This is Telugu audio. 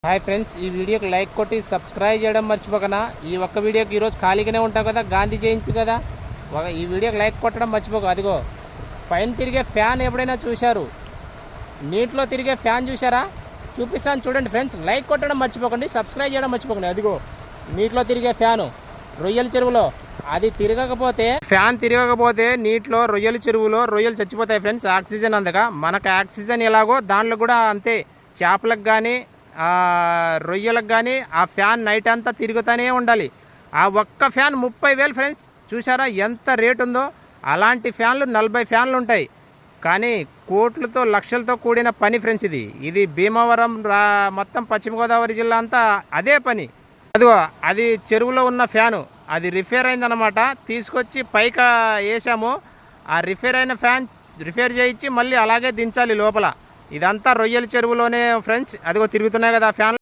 హాయ్ ఫ్రెండ్స్, ఈ వీడియోకి లైక్ కొట్టి సబ్స్క్రైబ్ చేయడం మర్చిపోకనా. ఈ ఒక్క వీడియోకి ఈరోజు ఖాళీగానే ఉంటాం కదా, గాంధీ జయంతి కదా. ఈ వీడియోకి లైక్ కొట్టడం మర్చిపోక. అదిగో పైన తిరిగే ఫ్యాన్ ఎప్పుడైనా చూశారు? నీటిలో తిరిగే ఫ్యాన్ చూసారా? చూపిస్తాను చూడండి ఫ్రెండ్స్. లైక్ కొట్టడం మర్చిపోకండి, సబ్స్క్రైబ్ చేయడం మర్చిపోకండి. అదిగో నీటిలో తిరిగే ఫ్యాను రొయ్యల చెరువులో. అది తిరగకపోతే, ఫ్యాన్ తిరగకపోతే నీటిలో రొయ్యల చెరువులో రొయ్యలు చచ్చిపోతాయి ఫ్రెండ్స్. ఆక్సిజన్ అందక. మనకు ఆక్సిజన్ ఎలాగో దాంట్లో కూడా అంతే. చేపలకు కానీ రొయ్యలకు కానీ ఆ ఫ్యాన్ నైట్ అంతా తిరుగుతూనే ఉండాలి. ఆ ఒక్క ఫ్యాన్ 30,000 ఫ్రెండ్స్. చూసారా ఎంత రేటు ఉందో? అలాంటి ఫ్యాన్లు 40 ఫ్యాన్లు ఉంటాయి. కానీ కోట్లతో లక్షలతో కూడిన పని ఫ్రెండ్స్. ఇది భీమవరం మొత్తం పశ్చిమ గోదావరి జిల్లా అంతా అదే పని. అదిగో అది చెరువులో ఉన్న ఫ్యాను, అది రిపేర్ అయిందనమాట. తీసుకొచ్చి పైకి వేసాము. ఆ రిపేర్ అయిన ఫ్యాన్ రిపేర్ చేయించి మళ్ళీ అలాగే దించాలి లోపల. ఇదంతా రొయ్యల చెరువులోనే ఫ్రెండ్స్. అదిగో తిరుగుతున్నాయి కదా ఫ్యాన్.